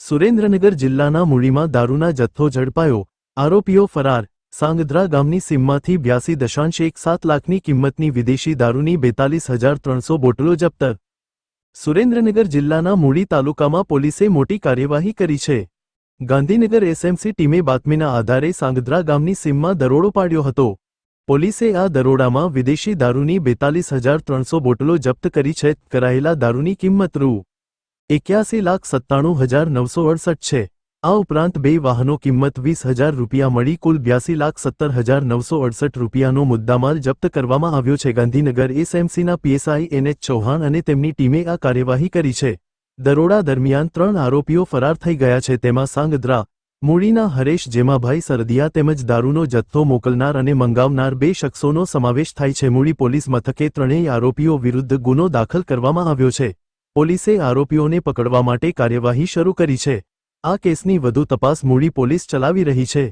સુરેન્દ્રનગર જિલ્લાના મૂળીમાં દારૂના જથ્થો ઝડપાયો, આરોપીઓ ફરાર। સાંગધ્રા ગામની સીમમાંથી 82.17 લાખની કિંમતની વિદેશી દારૂની 42,300 બોટલો જપ્ત। સુરેન્દ્રનગર જિલ્લાના મૂળી તાલુકામાં પોલીસે મોટી કાર્યવાહી કરી છે। ગાંધીનગર એસએમસી ટીમે બાતમીના આધારે સાંગધ્રા ગામની સીમમાં દરોડો પાડ્યો હતો। પોલીસે આ દરોડામાં વિદેશી દારૂની 42,300 બોટલો જપ્ત કરી છે। કરાયેલા દારૂની કિંમત રૂ. 81,97,968 છે। આ ઉપરાંત 2 વાહનો કિંમત 20,000 રૂપિયા મળી કુલ 82,17,968 રૂપિયાનો મુદ્દામાલ જપ્ત કરવામાં આવ્યો છે। ગાંધીનગર એસએમસીના પીએસઆઈ એનએચ ચૌહાણ અને તેમની ટીમે આ કાર્યવાહી કરી છે। દરોડા દરમિયાન 3 આરોપીઓ ફરાર થઈ ગયા છે। તેમાં સાંગધ્રા, મૂળીના હરેશ જેમાભાઈ સરદિયા તેમજ દારૂનો જથ્થો મોકલનાર અને મંગાવનાર 2 શખ્સોનો સમાવેશ થાય છે। મૂળી પોલીસ મથકે 3 આરોપીઓ વિરુદ્ધ ગુનો દાખલ કરવામાં આવ્યો છે। પોલીસે આરોપીઓને પકડવા માટે કાર્યવાહી શરૂ કરી છે। આ કેસની વધુ તપાસ મૂળી પોલીસ ચલાવી રહી છે।